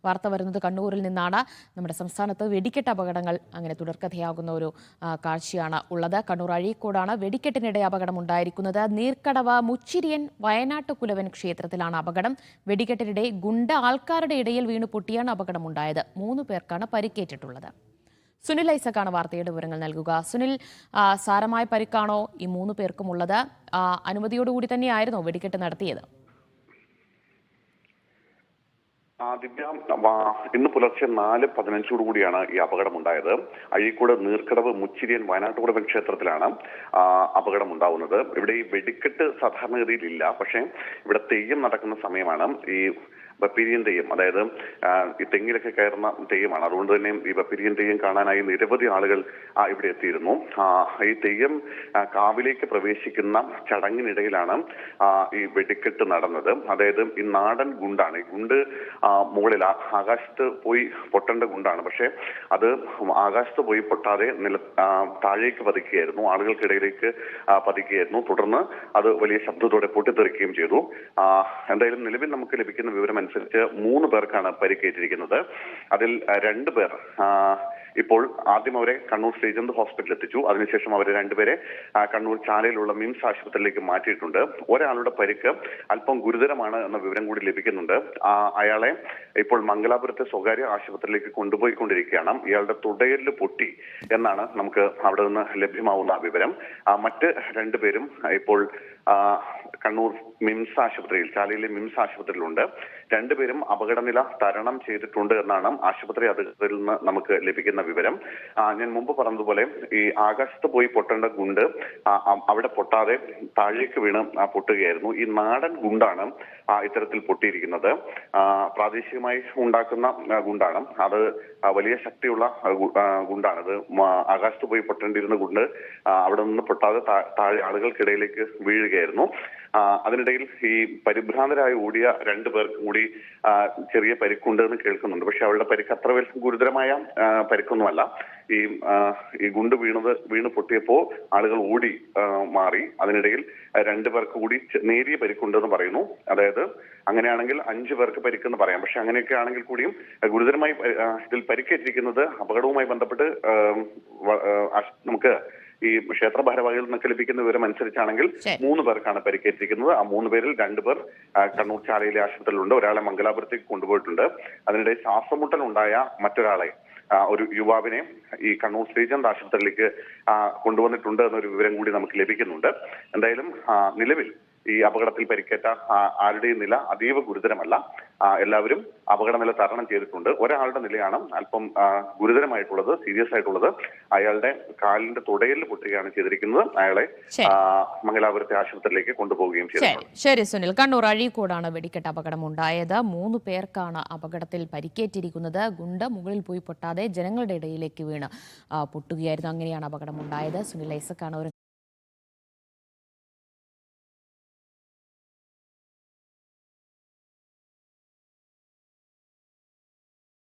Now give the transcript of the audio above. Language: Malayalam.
വാർത്ത വരുന്നത് കണ്ണൂരിൽ നിന്നാണ്. നമ്മുടെ സംസ്ഥാനത്ത് വെടിക്കെട്ട് അപകടങ്ങൾ അങ്ങനെ തുടർക്കഥയാകുന്ന ഒരു കാഴ്ചയാണ് ഉള്ളത്. കണ്ണൂർ അഴീക്കോടാണ് വെടിക്കെട്ടിനിടെ അപകടമുണ്ടായിരിക്കുന്നത്. നീർക്കടവ് മുച്ചിരിയൻ വയനാട്ടുകുലവൻ ക്ഷേത്രത്തിലാണ് അപകടം. വെടിക്കെട്ടിനിടെ ഗുണ്ട ആൾക്കാരുടെ ഇടയിൽ വീണു പൊട്ടിയാണ് അപകടമുണ്ടായത്. 3 പേർക്കാണ് പരിക്കേറ്റിട്ടുള്ളത്. സുനിൽ ഐസക്കാണ് വാർത്തയുടെ വിവരങ്ങൾ നൽകുക. സുനിൽ, സാരമായ പരിക്കാണോ ഈ 3 പേർക്കും ഉള്ളത്? അനുമതിയോടുകൂടി തന്നെയായിരുന്നോ വെടിക്കെട്ട് നടത്തിയത്? ദിവ്യ, ഇന്ന് പുലർച്ചെ 4:15 കൂടിയാണ് ഈ അപകടമുണ്ടായത്. അഴീക്കോട് നീർക്കടവ് മുച്ചിരിയൻ വയനാട്ടുകുലവൻ ക്ഷേത്രത്തിലാണ് അപകടം ഉണ്ടാവുന്നത്. ഇവിടെ ഈ വെടിക്കെട്ട് സാധാരണഗതിയിൽ ഇല്ല, പക്ഷേ ഇവിടെ തെയ്യം നടക്കുന്ന സമയമാണ്. ഈ ബപ്പീരിയൻ തെയ്യം, അതായത് ഈ തെങ്ങിലൊക്കെ കയറുന്ന തെയ്യമാണ്. അതുകൊണ്ട് തന്നെ ഈ ബപ്പീരിയൻ തെയ്യം കാണാനായി നിരവധി ആളുകൾ ഇവിടെ എത്തിയിരുന്നു. ഈ തെയ്യം കാവിലേക്ക് പ്രവേശിക്കുന്ന ചടങ്ങിനിടയിലാണ് ഈ വെടിക്കെട്ട് നടന്നത്. അതായത് ഈ നാടൻ ഗുണ്ടാണ്. ഈ ഗുണ്ട് മുകളിൽ ആകാശത്ത് പോയി പൊട്ടേണ്ട ഗുണ്ടാണ്, പക്ഷെ അത് ആകാശത്ത് പോയി പൊട്ടാതെ താഴേക്ക് പതിക്കുകയായിരുന്നു, ആളുകൾക്കിടയിലേക്ക് പതിക്കുകയായിരുന്നു. തുടർന്ന് അത് വലിയ ശബ്ദത്തോടെ പൊട്ടിത്തെറിക്കുകയും ചെയ്തു. എന്തായാലും നിലവിൽ നമുക്ക് ലഭിക്കുന്ന വിവരം അനുസരിച്ച് 3 പേർക്കാണ് പരിക്കേറ്റിരിക്കുന്നത്. അതിൽ 2 പേർ ഇപ്പോൾ ആദ്യം അവരെ കണ്ണൂർ ശ്രീചന്ദ് ഹോസ്പിറ്റലിൽ എത്തിച്ചു. അതിനുശേഷം അവരെ 2 പേരെ കണ്ണൂർ ചാലയിലുള്ള മിംസ് ആശുപത്രിയിലേക്ക് മാറ്റിയിട്ടുണ്ട്. ഒരാളുടെ പരിക്ക് അല്പം ഗുരുതരമാണ് എന്ന വിവരം കൂടി ലഭിക്കുന്നുണ്ട്. അയാളെ ഇപ്പോൾ മംഗലാപുരത്തെ സ്വകാര്യ ആശുപത്രിയിലേക്ക് കൊണ്ടുപോയിക്കൊണ്ടിരിക്കുകയാണ്. ഇയാളുടെ തുടയെല്ല് പൊട്ടി എന്നാണ് നമുക്ക് അവിടെ നിന്ന് ലഭ്യമാവുന്ന വിവരം. മറ്റ് 2 പേരും ഇപ്പോൾ കണ്ണൂർ മിംസ് ആശുപത്രിയിൽ, ചാലയിലെ മിംസ് ആശുപത്രിയിലുണ്ട്. 2 പേരും അപകടനില തരണം ചെയ്തിട്ടുണ്ട് എന്നാണ് ആശുപത്രി അധികൃതരിൽ നിന്ന് നമുക്ക് ലഭിക്കുന്ന വിവരം. ഞാൻ മുമ്പ് പറഞ്ഞതുപോലെ ഈ ആകാശത്ത് പോയി പൊട്ടേണ്ട ഗുണ്ട് അവിടെ പൊട്ടാതെ താഴേക്ക് വീണ് പൊട്ടുകയായിരുന്നു. ഈ നാടൻ ഗുണ്ടാണ് ഇത്തരത്തിൽ പൊട്ടിയിരിക്കുന്നത്. പ്രാദേശികമായി ഉണ്ടാക്കുന്ന ഗുണ്ടാണ്. അത് വലിയ ശക്തിയുള്ള ഗുണ്ടാണ്. അത് ആകാശത്ത് പോയി പൊട്ടേണ്ടിയിരുന്ന ഗുണ്ട് അവിടെ നിന്ന് പൊട്ടാതെ താഴെ ആളുകൾക്കിടയിലേക്ക് വീഴുകയായിരുന്നു. അതിനിടയിൽ ഈ പരിഭ്രാന്തരായി ഓടിയ 2 പേർക്ക് കൂടി ചെറിയ പരിക്കുണ്ട് എന്ന് കേൾക്കുന്നുണ്ട്. പക്ഷെ അവരുടെ പരിക്ക് അത്ര വലിയ ഗുരുതരമായ പരിക്കൊന്നുമല്ല. ഈ ഗുണ്ട് വീണ് പൊട്ടിയപ്പോ ആളുകൾ ഓടി മാറി. അതിനിടയിൽ 2 പേർക്ക് കൂടി നേരിയ പരിക്കുണ്ടെന്ന് പറയുന്നു. അതായത് അങ്ങനെയാണെങ്കിൽ 5 പേർക്ക് പരിക്കെന്ന് പറയാം. പക്ഷെ അങ്ങനെയൊക്കെ ആണെങ്കിൽ കൂടിയും ഗുരുതരമായി ഇതിൽ പരിക്കേറ്റിരിക്കുന്നത് അപകടവുമായി ബന്ധപ്പെട്ട് നമുക്ക് ഈ ക്ഷേത്ര ഭാരവാഹികളിൽ നിന്നൊക്കെ ലഭിക്കുന്ന വിവരം അനുസരിച്ചാണെങ്കിൽ 3 പേർക്കാണ് പരിക്കേറ്റിരിക്കുന്നത്. ആ 3 പേരിൽ 2 പേർ കണ്ണൂർ ചാലയിലെ ആശുപത്രിയിലുണ്ട്. ഒരാളെ മംഗലാപുരത്തേക്ക് കൊണ്ടുപോയിട്ടുണ്ട്. അതിനിടെ ശ്വാസമുട്ടൽ ഉണ്ടായ മറ്റൊരാളെ, ഒരു യുവാവിനെ ഈ കണ്ണൂർ ശ്രീചന്ദ് ആശുപത്രിയിലേക്ക് കൊണ്ടുവന്നിട്ടുണ്ട് എന്നൊരു വിവരം കൂടി നമുക്ക് ലഭിക്കുന്നുണ്ട്. എന്തായാലും നിലവിൽ ഈ അപകടത്തിൽ പരിക്കേറ്റ ആരുടെയും നില അതീവ ഗുരുതരമല്ല. എല്ലാവരും അപകടനില തരണം ചെയ്തിട്ടുണ്ട്. ഒരാളുടെ നിലയാണ് അല്പം ഗുരുതരമായിട്ടുള്ളത്, സീരിയസ് ആയിട്ടുള്ളത്. അയാളുടെ കാലിന്റെ തുടയിൽ പൊട്ടുകയാണ് ചെയ്തിരിക്കുന്നത്. അയാളെ മംഗലാപുരത്തെ ആശുപത്രിയിലേക്ക് കൊണ്ടുപോവുകയും ചെയ്തു. ശരി സുനിൽ, കണ്ണൂർ അഴീക്കോടാണ് വെടിക്കെട്ട് അപകടം ഉണ്ടായത്. 3 പേർക്കാണ് അപകടത്തിൽ പരിക്കേറ്റിരിക്കുന്നത്. ഗുണ്ട് മുകളിൽ പോയി പൊട്ടാതെ ജനങ്ങളുടെ ഇടയിലേക്ക് വീണ് പൊട്ടുകയായിരുന്നു. അങ്ങനെയാണ് അപകടമുണ്ടായത്. സുനിൽ ഐസക്കാണ്